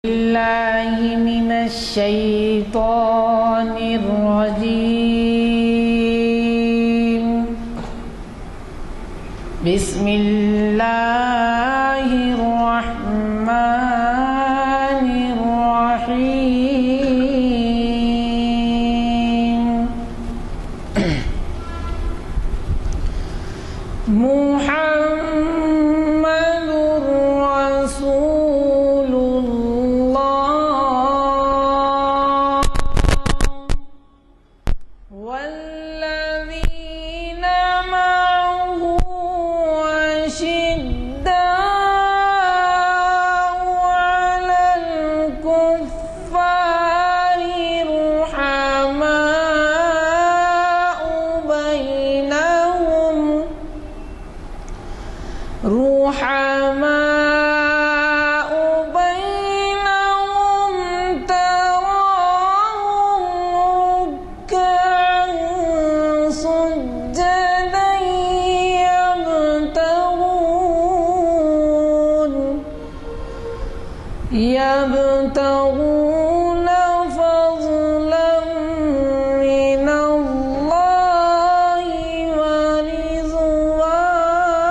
بالله من الشيطان الرجيم. بسم الله الرحمن الرحيم. محمد رسول الله والذين معه أشداء على الكفار رحماء بينهم تراهم ركعا سجدا يبتغون فضلا من الله ورضوانا.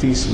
30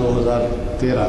2013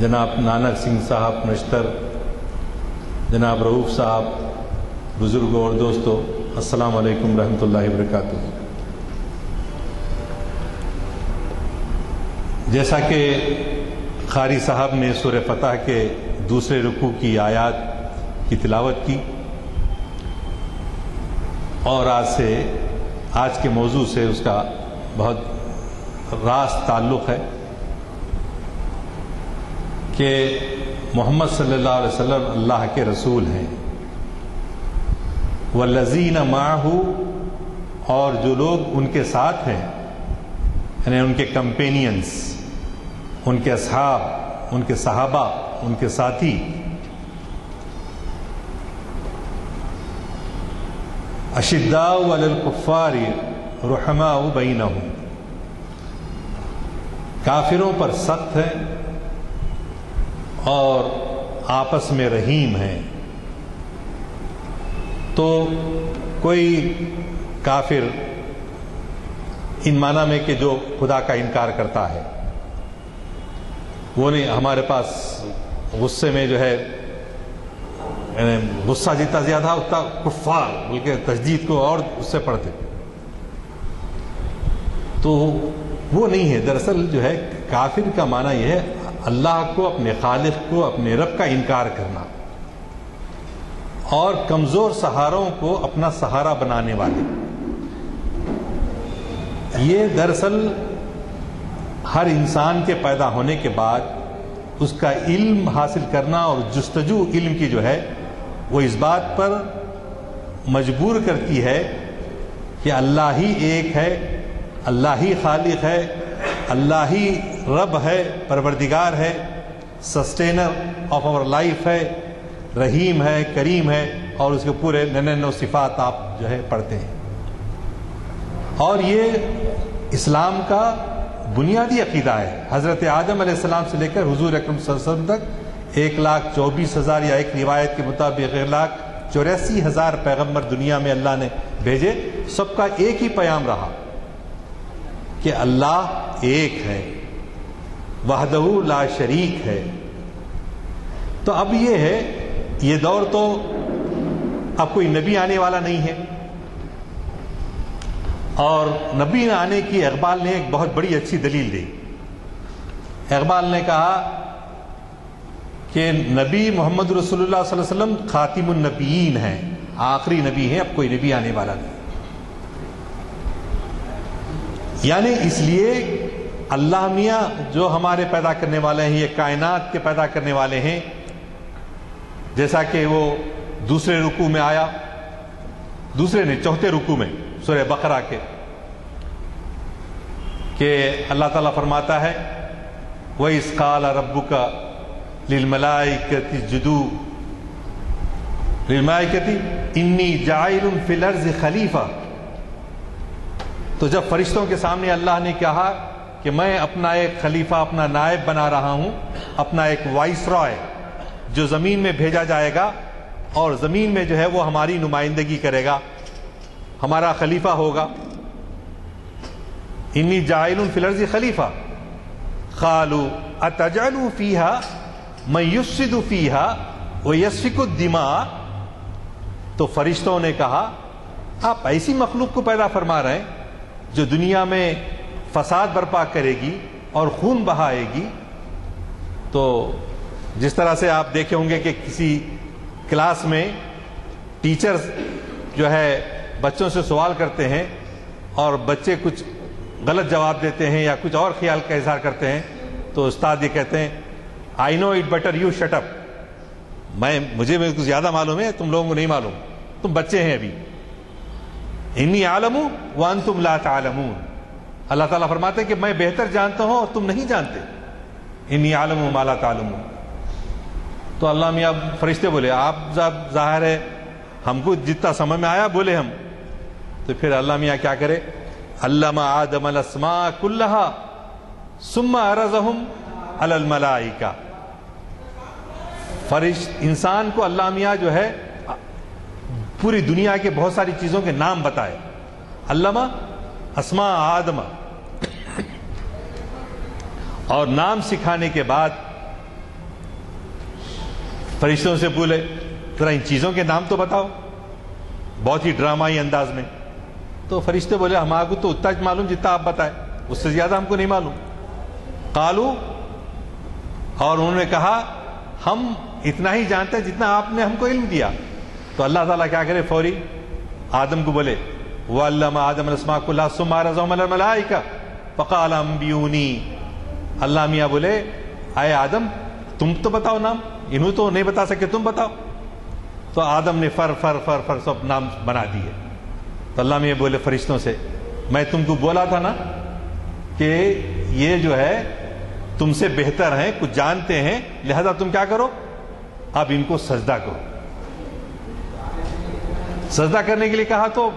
جناب نانک سنگھ صاحب نشتر، جناب رؤوف صاحب، بزرگوں اور دوستوں، السلام علیکم ورحمۃ اللہ وبرکاتہ۔ جیسا کہ قاری صاحب نے سورہ فتح کے دوسرے رکوع کی آیات کی تلاوت کی، اور آج کے موضوع سے اس کا بہت راست تعلق ہے کہ محمد صلی اللہ علیہ وسلم اللہ کے رسول ہیں، والذین معہ، اور جو لوگ ان کے ساتھ ہیں، یعنی ان کے کمپینینز، ان کے اصحاب، ان کے صحابہ، ان کے ساتھی، اشداء علی الکفار رحماء بینہم، کافروں پر سخت ہیں اور آپس میں رحیم ہیں۔ تو کوئی کافر ان معنی میں کہ جو خدا کا انکار کرتا ہے، وہ نہیں، ہمارے پاس غصے میں جو ہے غصہ جتنا زیادہ اتنا کفار بلکہ تشدید کو اور اس سے پڑھتے، تو وہ نہیں ہے۔ دراصل جو ہے کافر کا معنی یہ ہے اللہ کو، اپنے خالق کو، اپنے رب کا انکار کرنا، اور کمزور سہاروں کو اپنا سہارا بنانے والے۔ یہ دراصل ہر انسان کے پیدا ہونے کے بعد اس کا علم حاصل کرنا اور جستجو علم کی جو ہے وہ اس بات پر مجبور کرتی ہے کہ اللہ ہی ایک ہے، اللہ ہی خالق ہے، اللہ ہی رب ہے، پروردگار ہے، سسٹینر آف آور لائف ہے، رحیم ہے، کریم ہے، اور اس کے پورے 99 صفات آپ جو ہے پڑھتے ہیں۔ اور یہ اسلام کا بنیادی عقیدہ ہے۔ حضرت آدم علیہ السلام سے لے کر حضور اکرم صلی اللہ علیہ وسلم تک 1,24,000 یا ایک روایت کے مطابق 1,84,000 پیغمبر دنیا میں اللہ نے بھیجے، سب کا ایک ہی پیام رہا کہ اللہ ایک ہے، وحدہ لا شریک ہے۔ تو اب یہ ہے، یہ دور تو اب کوئی نبی آنے والا نہیں ہے، اور نبی آنے کی اقبال نے ایک بہت بڑی اچھی دلیل دی۔ اقبال نے کہا کہ نبی محمد رسول اللہ صلی اللہ علیہ وسلم خاتم النبیین ہیں، آخری نبی ہیں، اب کوئی نبی آنے والا نہیں۔ یعنی اس لیے اللہ میاں جو ہمارے پیدا کرنے والے ہیں، یہ کائنات کے پیدا کرنے والے ہیں، جیسا کہ وہ دوسرے رکوع میں آیا، دوسرے نہیں چوتھے رکوع میں سورہ بقرہ کے، کہ اللہ تعالیٰ فرماتا ہے وَإِذْ قَالَ رَبُّكَ لِلْمَلَائِكَةِ اسْجُدُوا لِلْمَلَائِكَةِ إِنِّي جَاعِلٌ فِي الْأَرْضِ خَلِيفَةً۔ تو جب فرشتوں کے سامنے اللہ نے کہا کہ میں اپنا ایک خلیفہ، اپنا نائب بنا رہا ہوں، اپنا ایک وائس رائے جو زمین میں بھیجا جائے گا، اور زمین میں جو ہے وہ ہماری نمائندگی کرے گا، ہمارا خلیفہ ہوگا، انی جاعل فی الارض خلیفہ، قالوا اتجعل فیہا من یفسد فیہا ویسفک الدماء۔ تو فرشتوں نے کہا آپ ایسی مخلوق کو پیدا فرما رہے ہیں جو دنیا میں فساد برپا کرے گی اور خون بہائے گی۔ تو جس طرح سے آپ دیکھے ہوں گے کہ کسی کلاس میں ٹیچرز جو ہے بچوں سے سوال کرتے ہیں اور بچے کچھ غلط جواب دیتے ہیں یا کچھ اور خیال کا اظہار کرتے ہیں، تو استاد یہ کہتے ہیں I know it better you shut up, مجھے کچھ زیادہ معلوم ہے، تم لوگوں کو نہیں معلوم، تم بچے ہیں ابھی۔ انی عالم وانتم لا تعلمون، اللہ تعالیٰ فرماتے ہیں کہ میں بہتر جانتا ہوں اور تم نہیں جانتے، انی عالم ما لا تعلمون۔ تو اللہ میاں فرشتے بولے آپ ظاہر ہے ہم کو جتنا سمجھ میں آیا بولے ہم، تو پھر اللہ میاں کیا کرے، علم آدم الاسماء کلہا ثم عرضہم علی الملائکہ۔ انسان کو اللہ میاں جو ہے پوری دنیا کے بہت ساری چیزوں کے نام بتائے، علمہ اسماء آدم، اور نام سکھانے کے بعد فرشتوں سے بولے ذرا ان چیزوں کے نام تو بتاؤ، بہت ہی ڈرامائی انداز میں. تو فرشتے بولے ہمارے کو تو اتنا معلوم جتنا آپ بتائے، اس سے زیادہ ہم کو نہیں معلوم. قالو، اور انہوں نے کہا ہم اتنا ہی جانتے ہیں جتنا آپ نے ہم کو علم دیا. تو اللہ تعالیٰ کیا کرے، فوری آدم کو بولے وَعَلَّمَ آدَمَ الْأَسْمَاءَ كُلَّهَا ثُمَّ عَرَضَهُمْ عَلَى الْمَلَائِكَةِ فَقَالَ أَنبِئُونِي. اللہ میاں بولے اے آدم تم تو بتاؤ نام، انہوں تو نہیں بتا سکے، تم بتاؤ. تو آدم نے فر فر فر فر سب نام بنا دیے. تو اللہ میاں بولے فرشتوں سے میں تم کو بولا تھا نا کہ یہ جو ہے تم سے بہتر ہیں، کچھ جانتے ہیں، لہذا تم کیا کرو، اب ان کو سجدہ کرو. سجدہ کرنے کے لیے کہا تو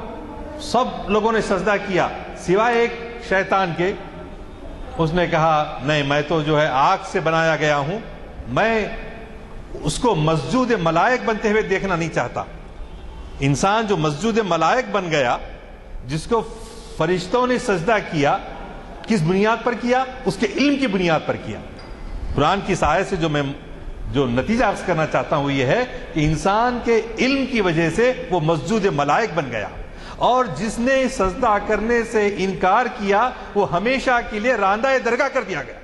سب لوگوں نے سجدہ کیا سوائے ایک شیطان کے. اس نے کہا نہیں، میں تو جو ہے آگ سے بنایا گیا ہوں، میں اس کو مسجود ملائک بنتے ہوئے دیکھنا نہیں چاہتا. انسان جو مسجود ملائک بن گیا، جس کو فرشتوں نے سجدہ کیا، کس بنیاد پر کیا؟ اس کے علم کی بنیاد پر کیا. قرآن کی اس آیت سے جو نتیجہ عرض کرنا چاہتا ہوں وہ یہ ہے کہ انسان کے علم کی وجہ سے وہ مسجود ملائک بن گیا، اور جس نے سجدہ کرنے سے انکار کیا وہ ہمیشہ کے لیے راندہ درگاہ کر دیا گیا،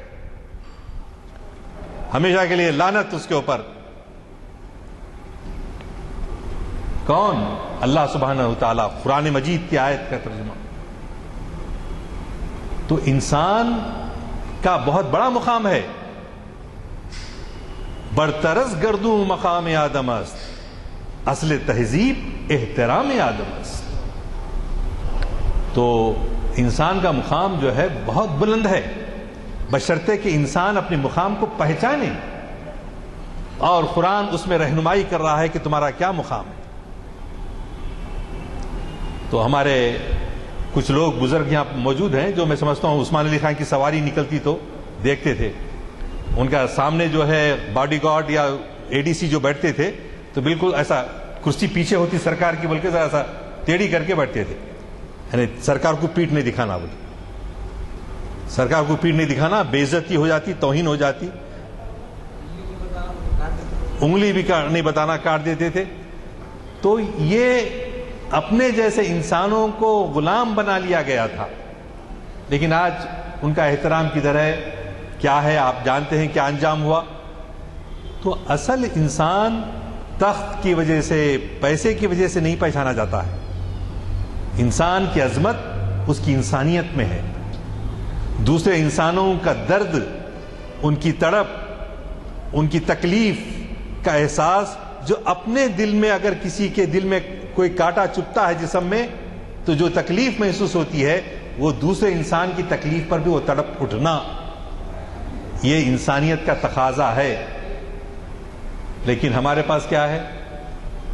ہمیشہ کے لیے لعنت اس کے اوپر. کون؟ اللہ سبحانہ وتعالی. قرآن مجید کی آیت کا ترجمہ. تو انسان کا بہت بڑا مقام ہے. برترس گردوں مقام آدم است، اصل تہذیب احترام آدم است. تو انسان کا مقام جو ہے بہت بلند ہے، بشرطے کہ انسان اپنے مقام کو پہچانے، اور قرآن اس میں رہنمائی کر رہا ہے کہ تمہارا کیا مقام ہے. تو ہمارے کچھ لوگ بزرگ یہاں موجود ہیں جو میں سمجھتا ہوں عثمان علی خان کی سواری نکلتی تو دیکھتے تھے، ان کا سامنے جو ہے باڈی گارڈ یا اے ڈی سی جو بیٹھتے تھے تو بالکل ایسا کرسی پیچھے ہوتی سرکار کی، بلکہ ذرا سا ٹیڑھی کر کے بیٹھتے تھے، یعنی سرکار کو پیٹ نہیں دکھانا. بولے سرکار کو پیٹ نہیں دکھانا، بے عزتی ہو جاتی، توہین ہو جاتی. انگلی بھی نہیں بتانا، کاٹ دیتے تھے. تو یہ اپنے جیسے انسانوں کو غلام بنا لیا گیا تھا. لیکن آج ان کا احترام کدھر ہے، کیا ہے؟ آپ جانتے ہیں کیا انجام ہوا. تو اصل انسان تخت کی وجہ سے، پیسے کی وجہ سے نہیں پہچانا جاتا ہے. انسان کی عظمت اس کی انسانیت میں ہے. دوسرے انسانوں کا درد، ان کی تڑپ، ان کی تکلیف کا احساس، جو اپنے دل میں اگر کسی کے دل میں کوئی کانٹا چبھتا ہے جسم میں تو جو تکلیف محسوس ہوتی ہے، وہ دوسرے انسان کی تکلیف پر بھی وہ تڑپ اٹھنا، یہ انسانیت کا تقاضا ہے. لیکن ہمارے پاس کیا ہے؟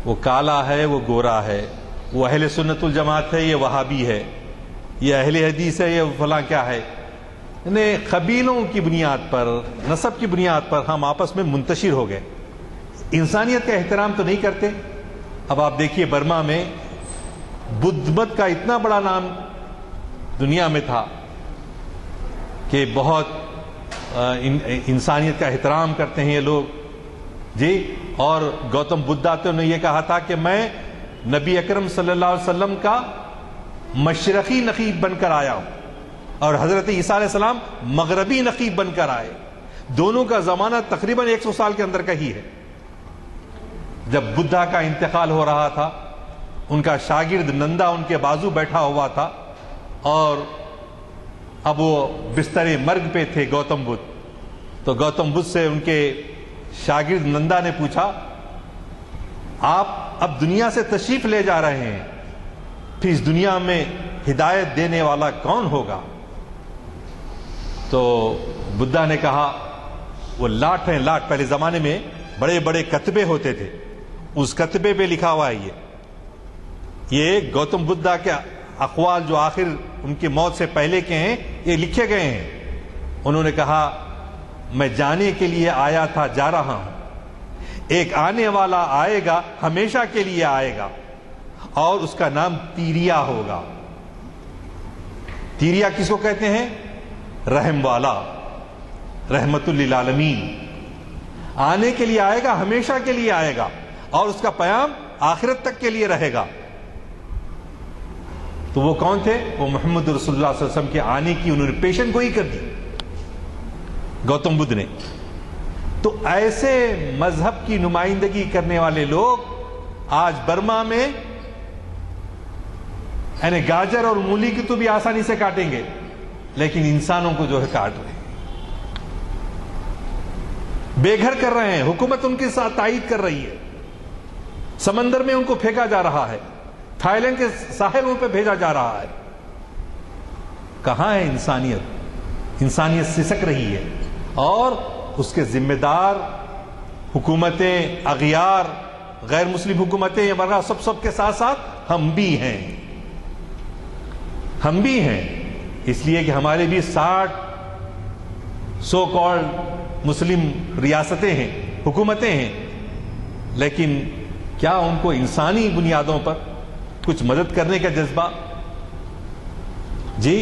وہ کالا ہے، وہ گورا ہے، وہ اہل سنت الجماعت ہے، یہ وہابی ہے، یہ اہل حدیث ہے، یہ فلاں کیا ہے. یعنی قبیلوں کی بنیاد پر، نسب کی بنیاد پر ہم آپس میں منتشر ہو گئے، انسانیت کا احترام تو نہیں کرتے. اب آپ دیکھیے برما میں بدھ مت کا اتنا بڑا نام دنیا میں تھا کہ بہت انسانیت کا احترام کرتے ہیں یہ لوگ جی. اور گوتم بدھ آتے انہوں نے یہ کہا تھا کہ میں نبی اکرم صلی اللہ علیہ وسلم کا مشرقی نقیب بن کر آیا ہوں، اور حضرت عیسیٰ علیہ السلام مغربی نقیب بن کر آئے. دونوں کا زمانہ تقریباً 100 سال کے اندر کا ہی ہے. جب بدھا کا انتقال ہو رہا تھا، ان کا شاگرد نندا ان کے بازو بیٹھا ہوا تھا، اور اب وہ بستر مرگ پہ تھے گوتم بدھ. تو گوتم بدھ سے ان کے شاگرد نندا نے پوچھا آپ اب دنیا سے تشریف لے جا رہے ہیں، پھر اس دنیا میں ہدایت دینے والا کون ہوگا؟ تو بدھا نے کہا وہ لاٹ ہیں، لاٹ. پہلے زمانے میں بڑے بڑے کتبے ہوتے تھے، اس کتبے پہ لکھا ہوا ہے یہ گوتم بدھا کے اقوال جو آخر ان کی موت سے پہلے کے ہیں، یہ لکھے گئے ہیں. انہوں نے کہا میں جانے کے لیے آیا تھا، جا رہا ہوں. ایک آنے والا آئے گا، ہمیشہ کے لیے آئے گا، اور اس کا نام تیریا ہوگا. تیریا کس کو کہتے ہیں؟ رحم والا، رحمت للعالمین. آنے کے لیے آئے گا، ہمیشہ کے لیے آئے گا، اور اس کا پیام آخرت تک کے لیے رہے گا۔ تو وہ کون تھے؟ وہ محمد رسول اللہ صلی اللہ علیہ وسلم کے آنے کی انہوں نے پیشن گوئی کر دی، گوتم بدھ نے۔ تو ایسے مذہب کی نمائندگی کرنے والے لوگ آج برما میں یعنی گاجر اور مولی کی تو بھی آسانی سے کاٹیں گے، لیکن انسانوں کو جو ہے کاٹ رہے ہیں، بے گھر کر رہے ہیں، حکومت ان کے ساتھ تائید کر رہی ہے، سمندر میں ان کو پھینکا جا رہا ہے، تھائی لینڈ کے ساحلوں پہ بھیجا جا رہا ہے۔ کہاں ہے انسانیت؟ انسانیت سسک رہی ہے، اور اس کے ذمہ دار حکومتیں، اغیار، غیر مسلم حکومتیں وغیرہ سب کے ساتھ ساتھ ہم بھی ہیں، ہم بھی ہیں۔ اس لیے کہ ہمارے بھی 60 سو کالڈ مسلم ریاستیں ہیں، حکومتیں ہیں، لیکن کیا ان کو انسانی بنیادوں پر کچھ مدد کرنے کا جذبہ؟ جی،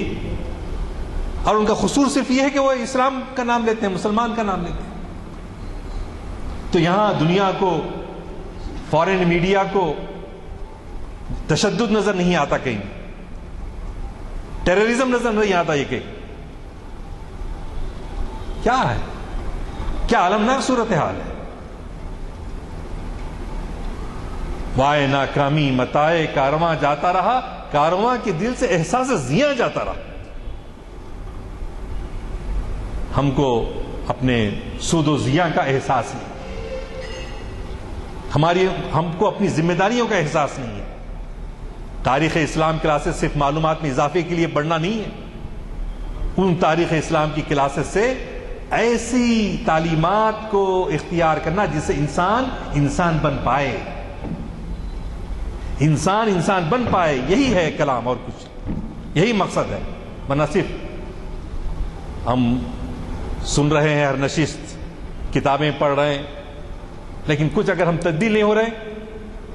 اور ان کا قصور صرف یہ ہے کہ وہ اسلام کا نام لیتے ہیں، مسلمان کا نام لیتے ہیں۔ تو یہاں دنیا کو، فارن میڈیا کو تشدد نظر نہیں آتا، کہیں ٹیررزم نظر نہیں آتا، یہ کہیں کیا ہے؟ کیا المناک صورتحال ہے؟ وائے ناکامی متائے کارواں جاتا رہا، کارواں کے دل سے احساس زیاں جاتا رہا۔ ہم کو اپنے سود و زیاں کا احساس نہیں، ہم کو اپنی ذمہ داریوں کا احساس نہیں ہے۔ تاریخ اسلام کلاسز صرف معلومات میں اضافے کے لیے پڑھنا نہیں ہے، ان تاریخ اسلام کی کلاسز سے ایسی تعلیمات کو اختیار کرنا جس سے انسان بن پائے، انسان بن پائے، یہی ہے کلام، اور کچھ یہی مقصد ہے۔ ورنہ صرف ہم سن رہے ہیں ہر نشست، کتابیں پڑھ رہے ہیں، لیکن کچھ اگر ہم تبدیل نہیں ہو رہے،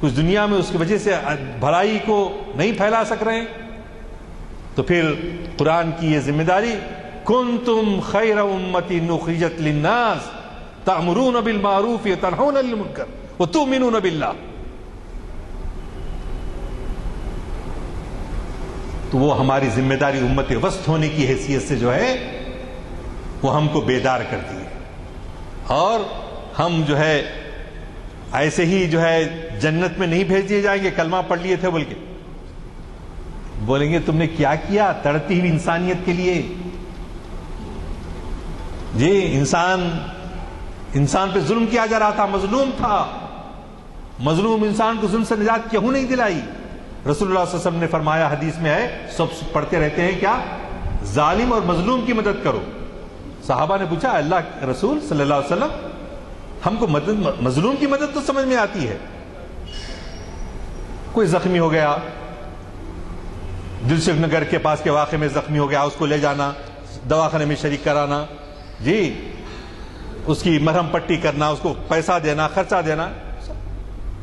کچھ دنیا میں اس کی وجہ سے بھلائی کو نہیں پھیلا سک رہے ہیں، تو پھر قرآن کی یہ ذمہ داری، کنتم خیر امۃ اخرجت للناس تأمرون بالمعروف وتنہون عن المنکر وتؤمنون باللہ، تو وہ ہماری ذمہ داری امت وسط ہونے کی حیثیت سے جو ہے وہ ہم کو بیدار کرتی ہے، اور ہم جو ہے ایسے ہی جو ہے جنت میں نہیں بھیج دیے جائیں گے کلمہ پڑھ لیے تھے بول کے، بولیں گے تم نے کیا کیا تڑپتی ہوئی انسانیت کے لیے۔ جی، انسان پہ ظلم کیا جا رہا تھا، مظلوم تھا، مظلوم انسان کو ظلم سے نجات کیوں نہیں دلائی؟ رسول اللہ صلی اللہ علیہ وسلم نے فرمایا، حدیث میں ہے، سب پڑھتے رہتے ہیں کیا؟ ظالم اور مظلوم کی مدد کرو۔ صحابہ نے پوچھا، اللہ رسول صلی اللہ علیہ وسلم، ہم کو مظلوم کی مدد تو سمجھ میں آتی ہے، کوئی زخمی ہو گیا، دلشد نگر کے پاس کے واقعے میں زخمی ہو گیا، اس کو لے جانا، دواخانے میں شریک کرانا، جی اس کی مرہم پٹی کرنا، اس کو پیسہ دینا، خرچہ دینا،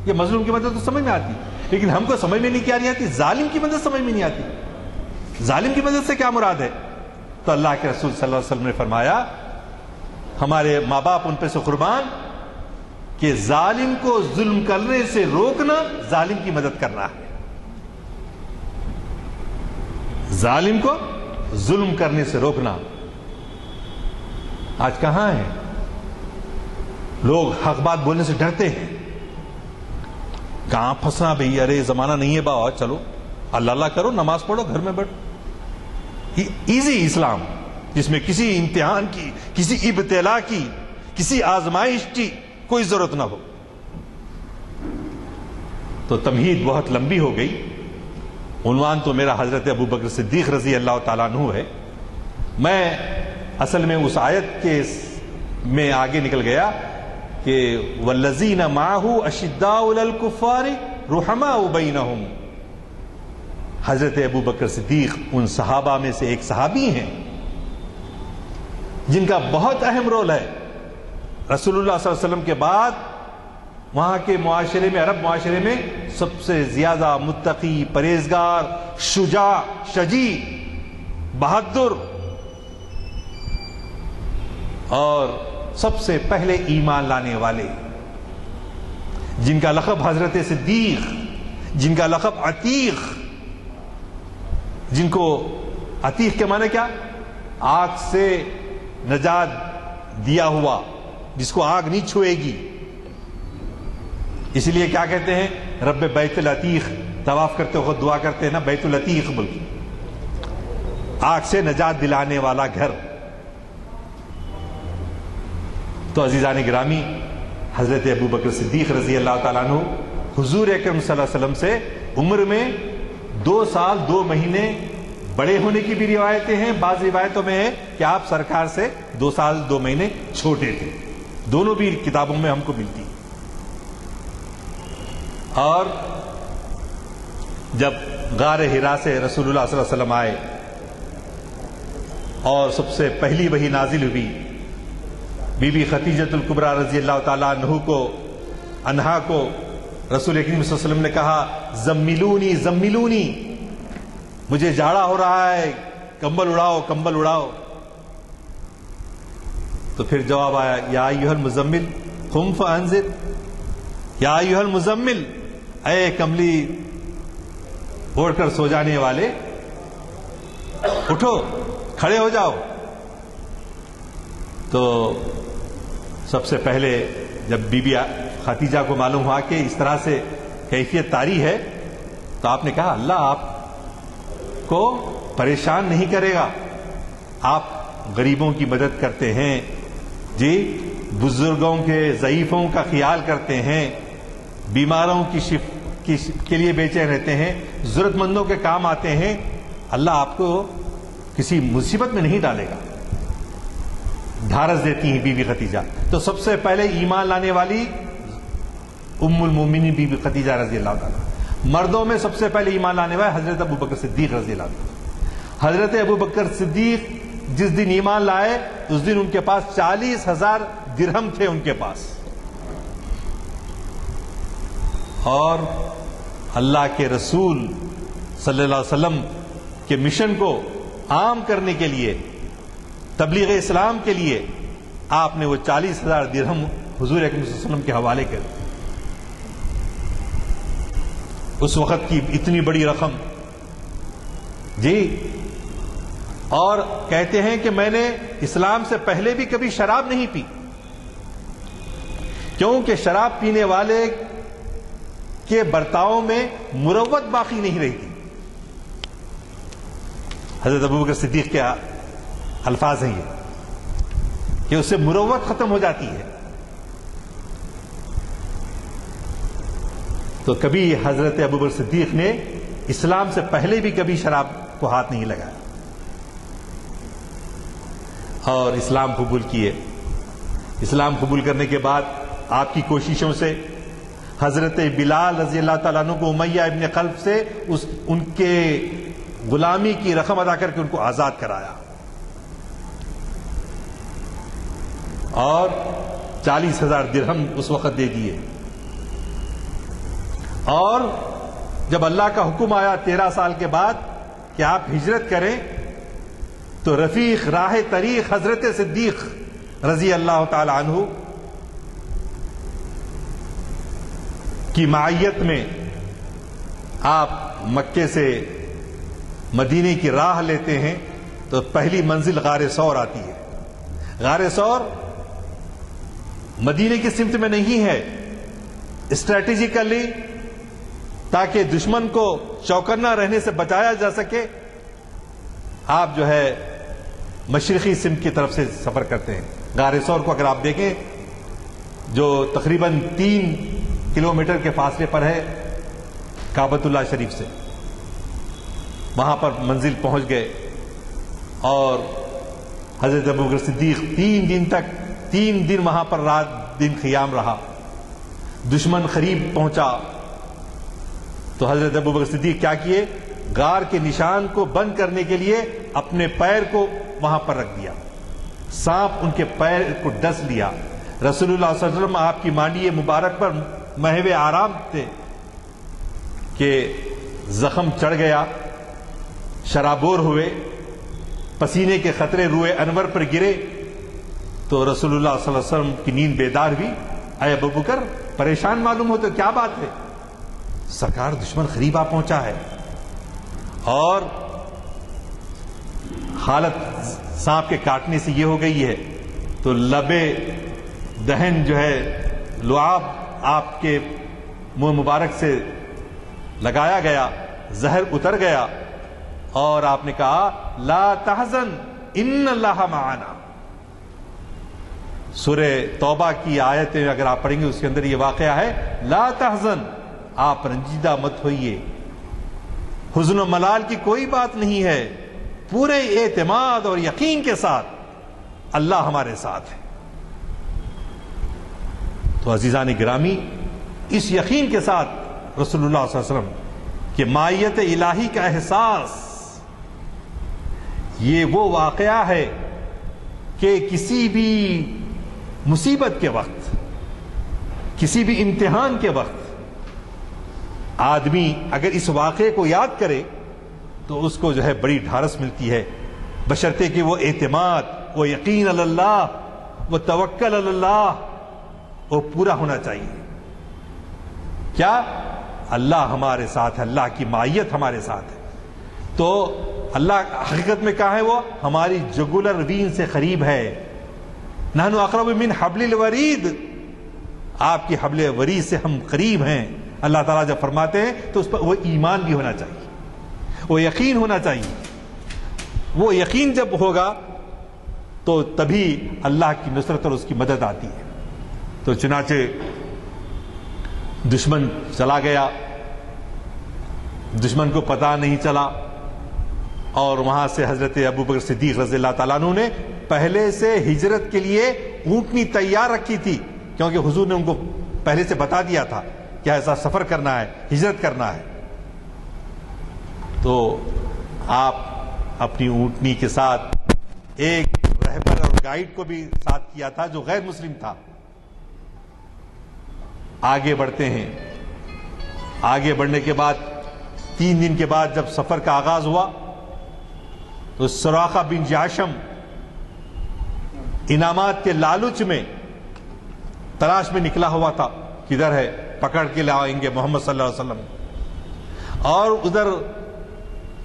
یہ مظلوم کی مدد تو سمجھ میں آتی، لیکن ہم کو سمجھ میں نہیں کیا نہیں آتی، ظالم کی مدد سمجھ میں نہیں آتی۔ ظالم کی مدد سے کیا مراد ہے؟ تو اللہ کے رسول صلی اللہ علیہ وسلم نے فرمایا، ہمارے ماں باپ ان پہ سے قربان، کہ ظالم کو ظلم کرنے سے روکنا ظالم کی مدد کرنا ہے، ظالم کو ظلم کرنے سے روکنا۔ آج کہاں ہے؟ لوگ حق بات بولنے سے ڈرتے ہیں، کہاں پھنسنا بھئی، ارے زمانہ نہیں ہے باوا، چلو اللہ اللہ کرو، نماز پڑھو، گھر میں بیٹھو، ایزی اسلام جس میں کسی امتحان کی، کسی ابتلا کی، کسی آزمائش کی کوئی ضرورت نہ ہو۔ تو تمہید بہت لمبی ہو گئی، عنوان تو میرا حضرت ابو بکر صدیق رضی اللہ تعالیٰ عنہ ہے، میں اصل میں اس آیت کے میں آگے نکل گیا کہ والذین معہ اشداء علی الکفار رحماء بینہم، حضرت ابو بکر صدیق ان صحابہ میں سے ایک صحابی ہیں جن کا بہت اہم رول ہے۔ رسول اللہ صلی اللہ علیہ وسلم کے بعد وہاں کے معاشرے میں، عرب معاشرے میں سب سے زیادہ متقی، پرہیزگار، شجاع، شجیع، بہادر اور سب سے پہلے ایمان لانے والے، جن کا لقب حضرت صدیق، جن کا لقب عتیق، جن کو عتیق کے معنی کیا؟ آگ سے نجات دیا ہوا، جس کو آگ نہیں چھوئے گی۔ اس لیے کیا کہتے ہیں؟ رب بیت العتیق، طواف کرتے وقت دعا کرتے ہیں نا، بیت العتیق بول کے، آگ سے نجات دلانے والا گھر۔ تو عزیزان گرامی، حضرت ابوبکر صدیق رضی اللہ تعالیٰ عنہ حضور اکرم صلی اللہ علیہ وسلم سے عمر میں 2 سال 2 مہینے بڑے ہونے کی بھی روایتیں ہیں، بعض روایتوں میں ہے کہ آپ سرکار سے 2 سال 2 مہینے چھوٹے تھے، دونوں بھی کتابوں میں ہم کو ملتی۔ اور جب غار حرا سے رسول اللہ صلی اللہ علیہ وسلم آئے اور سب سے پہلی وحی نازل ہوئی، بی بی خدیجۃ الکبریٰ رضی اللہ تعالیٰ عنہا کو رسول اکرم صلی اللہ علیہ وسلم نے کہا زملونی زملونی، مجھے جھاڑا ہو رہا ہے، کمبل اڑاؤ کمبل اڑاؤ۔ تو پھر جواب آیا یا ایھا المزمل قم فانذر، یا ایھا المزمل، اے کملی اوڑھ کر سو جانے والے، اٹھو کھڑے ہو جاؤ۔ تو سب سے پہلے جب بی بی خدیجہ کو معلوم ہوا کہ اس طرح سے کیفیت طاری ہے، تو آپ نے کہا اللہ آپ کو پریشان نہیں کرے گا، آپ غریبوں کی مدد کرتے ہیں، جی بزرگوں کے ضعیفوں کا خیال کرتے ہیں، بیماروں کے لیے بیچے رہتے ہیں، ضرورت مندوں کے کام آتے ہیں، اللہ آپ کو کسی مصیبت میں نہیں ڈالے گا۔ ڈھارس دیتی ہیں بی بی خدیجہ۔ تو سب سے پہلے ایمان لانے والی ام المومنین بی بی خدیجہ رضی اللہ تعالیٰ۔ مردوں میں سب سے پہلے ایمان لانے والے حضرت ابوبکر صدیق رضی اللہ تعالیٰ۔ حضرت ابوبکر صدیق جس دن ایمان لائے اس دن ان کے پاس 40,000 درہم تھے ان کے پاس، اور اللہ کے رسول صلی اللہ علیہ وسلم کے مشن کو عام کرنے کے لیے، تبلیغ اسلام کے لیے آپ نے وہ 40,000 درہم حضور اکرم صلی اللہ علیہ وسلم کے حوالے کر دی۔ اس وقت کی اتنی بڑی رقم، جی، اور کہتے ہیں کہ میں نے اسلام سے پہلے بھی کبھی شراب نہیں پی، کیونکہ شراب پینے والے کے برتاؤ میں مروت باقی نہیں رہی تھی۔ حضرت ابوبکر صدیق کے الفاظ ہیں یہ کہ اس سے مروت ختم ہو جاتی ہے۔ تو کبھی حضرت ابوبکر صدیق نے اسلام سے پہلے بھی کبھی شراب کو ہاتھ نہیں لگایا اور اسلام قبول کیے۔ اسلام قبول کرنے کے بعد آپ کی کوششوں سے حضرت بلال رضی اللہ تعالیٰ عنہ کو امیہ ابن خلف سے ان کے غلامی کی رقم ادا کر کے ان کو آزاد کرایا، اور 40,000 درہم اس وقت دے دیے۔ اور جب اللہ کا حکم آیا 13 سال کے بعد کہ آپ ہجرت کریں، تو رفیق راہ طریق حضرت صدیق رضی اللہ تعالی عنہ کی معیت میں آپ مکے سے مدینے کی راہ لیتے ہیں، تو پہلی منزل غار ثور آتی ہے۔ غار ثور مدینے کی سمت میں نہیں ہے، اسٹریٹجیکلی تاکہ دشمن کو چوکنا رہنے سے بچایا جا سکے، آپ جو ہے مشرقی سمت کی طرف سے سفر کرتے ہیں۔ غار ثور کو اگر آپ دیکھیں جو تقریباً 3 کلومیٹر کے فاصلے پر ہے کعبۃ اللہ شریف سے، وہاں پر منزل پہنچ گئے، اور حضرت ابوبکر صدیق 3 دن وہاں پر رات دن قیام رہا۔ دشمن قریب پہنچا تو حضرت ابوبکر صدیق کیا کیے، غار کے نشان کو بند کرنے کے لیے اپنے پیر کو وہاں پر رکھ دیا، سانپ ان کے پیر کو ڈس لیا۔ رسول اللہ صلی اللہ علیہ وسلم آپ کی مانڈی مبارک پر محو آرام تھے کہ زخم چڑھ گیا، شرابور ہوئے، پسینے کے قطرے روئے انور پر گرے، تو رسول اللہ صلی اللہ علیہ وسلم کی نیند بیدار ہوئی. اے ابو بکر پریشان معلوم ہوتے کیا بات ہے؟ سرکار دشمن قریب آ پہنچا ہے اور حالت سانپ کے کاٹنے سے یہ ہو گئی ہے. تو لبے دہن جو ہے لعاب آپ کے منہ مبارک سے لگایا گیا, زہر اتر گیا اور آپ نے کہا لا تحزن ان اللہ معنا. سورہ توبہ کی آیتیں اگر آپ پڑھیں گے اس کے اندر یہ واقعہ ہے, لا تحزن, آپ رنجیدہ مت ہوئیے, حزن و ملال کی کوئی بات نہیں ہے, پورے اعتماد اور یقین کے ساتھ اللہ ہمارے ساتھ ہے. تو عزیزان گرامی, اس یقین کے ساتھ رسول اللہ صلی اللہ علیہ وسلم کہ مائیت الہی کا احساس یہ وہ واقعہ ہے کہ کسی بھی مصیبت کے وقت, کسی بھی امتحان کے وقت آدمی اگر اس واقعے کو یاد کرے تو اس کو جو ہے بڑی ڈھارس ملتی ہے, بشرطے کہ وہ اعتماد, وہ یقین علی اللہ, وہ توکل علی اللہ وہ پورا ہونا چاہیے. کیا اللہ ہمارے ساتھ ہے, اللہ کی معیت ہمارے ساتھ ہے. تو اللہ حقیقت میں کہا ہے, وہ ہماری جگولر وین سے قریب ہے. نحن اقرب من حبل الورید, آپ کی حبل ورید سے ہم قریب ہیں. اللہ تعالیٰ جب فرماتے ہیں تو اس پر وہ ایمان بھی ہونا چاہیے, وہ یقین ہونا چاہیے. وہ یقین جب ہوگا تو تبھی اللہ کی نصرت اور اس کی مدد آتی ہے. تو چنانچہ دشمن چلا گیا, دشمن کو پتہ نہیں چلا, اور وہاں سے حضرت ابو بکر صدیق رضی اللہ تعالیٰ عنہ نے پہلے سے ہجرت کے لیے اونٹنی تیار رکھی تھی, کیونکہ حضور نے ان کو پہلے سے بتا دیا تھا کہ ایسا سفر کرنا ہے, ہجرت کرنا ہے. تو آپ اپنی اونٹنی کے ساتھ ایک رہبر اور گائیڈ کو بھی ساتھ کیا تھا جو غیر مسلم تھا. آگے بڑھتے ہیں. آگے بڑھنے کے بعد 3 دن کے بعد جب سفر کا آغاز ہوا تو سراقہ بن جاشم انعامات کے لالچ میں تلاش میں نکلا ہوا تھا, کدھر ہے, پکڑ کے لائیں گے محمد صلی اللہ علیہ وسلم. اور ادھر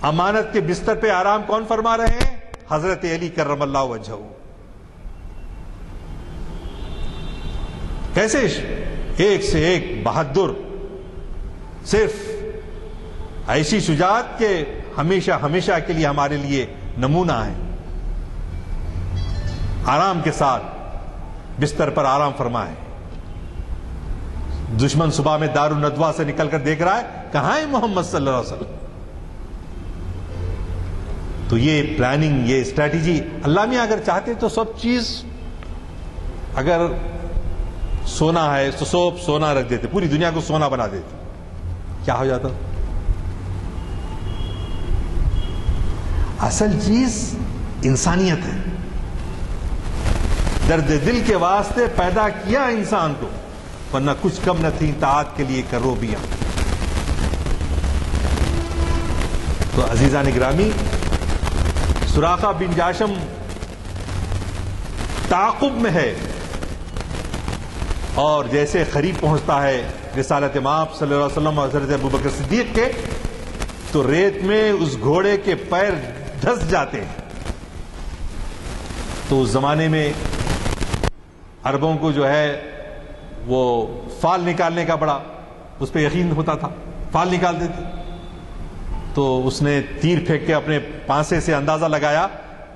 امانت کے بستر پہ آرام کون فرما رہے ہیں؟ حضرت علی کرم اللہ وجہہ. کیسے ایک سے ایک بہادر, صرف ایسی شجاعت کہ ہمیشہ ہمیشہ کے لیے ہمارے لیے نمونہ ہے. آرام کے ساتھ بستر پر آرام فرمائے. دشمن صبح میں دار الندوہ سے نکل کر دیکھ رہا ہے کہاں ہے محمد صلی اللہ علیہ وسلم. تو یہ پلاننگ, یہ اسٹریٹجی اللہ میں اگر چاہتے تو سب چیز, اگر سونا ہے تو سب سونا رکھ دیتے, پوری دنیا کو سونا بنا دیتے, کیا ہو جاتا. اصل چیز انسانیت ہے. درد دل کے واسطے پیدا کیا انسان کو, ورنہ کچھ کم نہ تھی اطاعت کے لیے کرو بیاں. تو عزیزان گرامی, سراقہ بن جاشم تعاقب میں ہے, اور جیسے قریب پہنچتا ہے رسالت مآب صلی اللہ علیہ وسلم اور حضرت ابوبکر صدیق کے, تو ریت میں اس گھوڑے کے پیر دھس جاتے ہیں. تو اس زمانے میں عربوں کو جو ہے وہ فال نکالنے کا بڑا اس پہ یقین ہوتا تھا, فال نکال دیتے. تو اس نے تیر پھینک کے اپنے پانسے سے اندازہ لگایا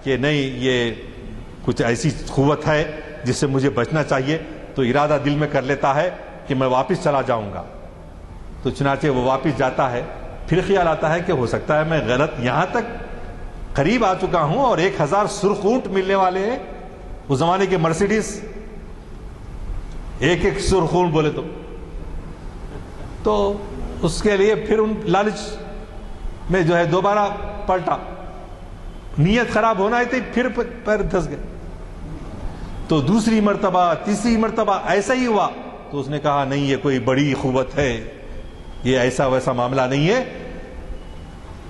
کہ نہیں, یہ کچھ ایسی قوت ہے جس سے مجھے بچنا چاہیے. تو ارادہ دل میں کر لیتا ہے کہ میں واپس چلا جاؤں گا. تو چنانچہ وہ واپس جاتا ہے. پھر خیال آتا ہے کہ ہو سکتا ہے میں غلط یہاں تک قریب آ چکا ہوں اور 1000 سرخ اونٹ ملنے والے ہیں. اس زمانے کے مرسیڈیز ایک سرخ اونٹ بولے تو اس کے لیے پھر ان لالچ میں جو ہے دوبارہ پلٹا. نیت خراب ہونا ہی تھی, پھر پیر دھس گئے. تو دوسری مرتبہ, تیسری مرتبہ ایسا ہی ہوا. تو اس نے کہا نہیں, یہ کوئی بڑی قوت ہے, یہ ایسا ویسا معاملہ نہیں ہے.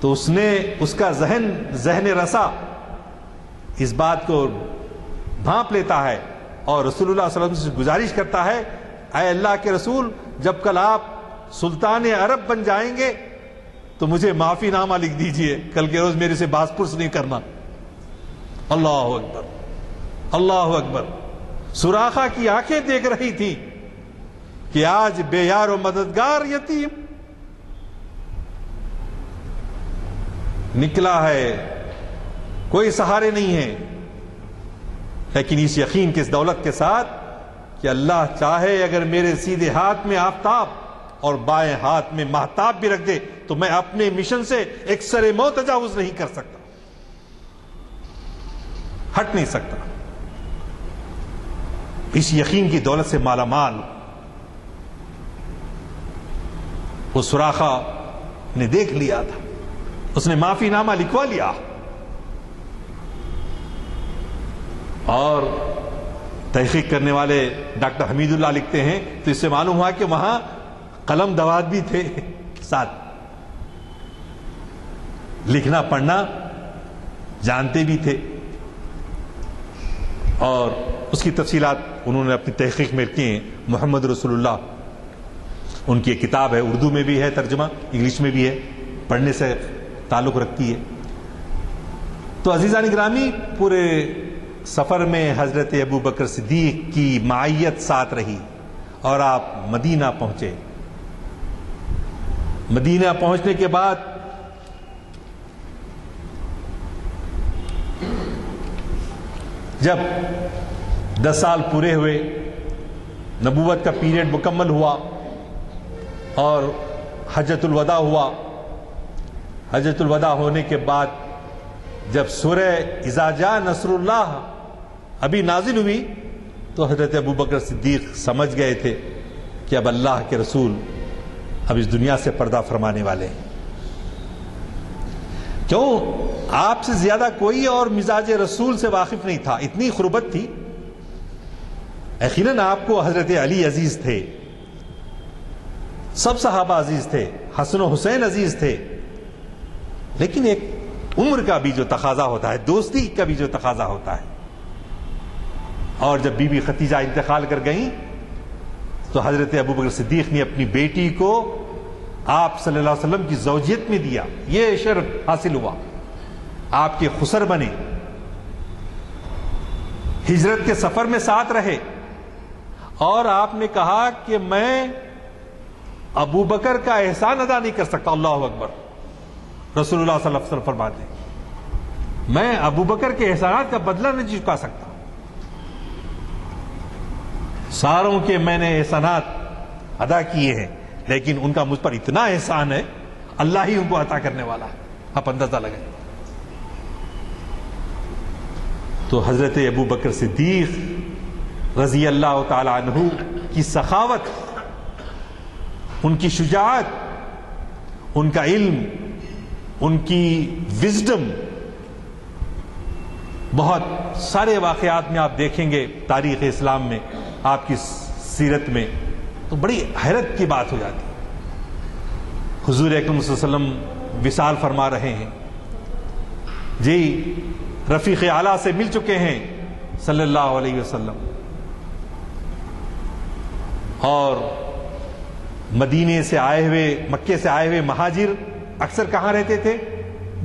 تو اس نے, اس کا ذہن رسا اس بات کو بھانپ لیتا ہے اور رسول اللہ صلی اللہ علیہ وسلم سے گزارش کرتا ہے، اے اللہ کے رسول، جب کل آپ سلطان عرب بن جائیں گے تو مجھے معافی نامہ لکھ دیجئے، کل کے روز میرے سے باز پرس نہیں کرنا۔ اللہ اکبر، اللہ اکبر۔ سراخا کی آنکھیں دیکھ رہی تھی کہ آج بے یار و مددگار یتیم نکلا ہے، کوئی سہارے نہیں ہے، لیکن اس یقین کے، اس دولت کے ساتھ کہ اللہ چاہے اگر میرے سیدھے ہاتھ میں آفتاب اور بائیں ہاتھ میں مہتاب بھی رکھ دے تو میں اپنے مشن سے ایک سر موت تجاوز نہیں کر سکتا، ہٹ نہیں سکتا۔ اس یقین کی دولت سے مالا مال وہ سراخا نے دیکھ لیا تھا، اس نے معافی نامہ لکھوا لیا، اور تحقیق کرنے والے ڈاکٹر حمید اللہ لکھتے ہیں تو اس سے معلوم ہوا کہ وہاں قلم دوات بھی تھے ساتھ، لکھنا پڑھنا جانتے بھی تھے، اور اس کی تفصیلات انہوں نے اپنی تحقیق میں کی ہیں۔ محمد رسول اللہ ان کی ایک کتاب ہے، اردو میں بھی ہے ترجمہ، انگلش میں بھی ہے، پڑھنے سے تعلق رکھتی ہے۔ تو عزیزان گرامی، پورے سفر میں حضرت ابو بکر صدیق کی معیت ساتھ رہی اور آپ مدینہ پہنچے۔ مدینہ پہنچنے کے بعد جب 10 سال پورے ہوئے، نبوت کا پیریڈ مکمل ہوا اور حجۃ الوداع ہوا، حجۃ الوداع ہونے کے بعد جب سورہ اذا جاء نصر اللہ ابھی نازل ہوئی تو حضرت ابو بکر صدیق سمجھ گئے تھے کہ اب اللہ کے رسول اب اس دنیا سے پردہ فرمانے والے ہیں۔ کیوں؟ آپ سے زیادہ کوئی اور مزاج رسول سے واقف نہیں تھا، اتنی قربت تھی۔ یقیناً آپ کو حضرت علی عزیز تھے، سب صحابہ عزیز تھے، حسن و حسین عزیز تھے، لیکن ایک عمر کا بھی جو تقاضا ہوتا ہے، دوستی کا بھی جو تقاضا ہوتا ہے، اور جب بی بی خدیجہ انتقال کر گئیں تو حضرت ابوبکر صدیق نے اپنی بیٹی کو آپ صلی اللہ علیہ وسلم کی زوجیت میں دیا، یہ شرف حاصل ہوا، آپ کے خسر بنے، ہجرت کے سفر میں ساتھ رہے، اور آپ نے کہا کہ میں ابو بکر کا احسان ادا نہیں کر سکتا۔ اللہ اکبر۔ رسول اللہ صلی اللہ علیہ وسلم فرماتے ہیں میں ابو بکر کے احسانات کا بدلہ نہیں چکا سکتا، ساروں کے میں نے احسانات ادا کیے ہیں لیکن ان کا مجھ پر اتنا احسان ہے، اللہ ہی ان کو عطا کرنے والا ہے، آپ اندازہ لگائیں۔ تو حضرت ابو بکر صدیق رضی اللہ تعالی عنہ کی سخاوت، ان کی شجاعت، ان کا علم، ان کی وزڈم، بہت سارے واقعات میں آپ دیکھیں گے تاریخ اسلام میں، آپ کی سیرت میں، تو بڑی حیرت کی بات ہو جاتی ہے۔ حضور اکرم صلی اللہ علیہ وسلم وصال فرما رہے ہیں، جی رفیق اعلیٰ سے مل چکے ہیں صلی اللہ علیہ وسلم، اور مدینے سے آئے ہوئے، مکے سے آئے ہوئے مہاجر اکثر کہاں رہتے تھے؟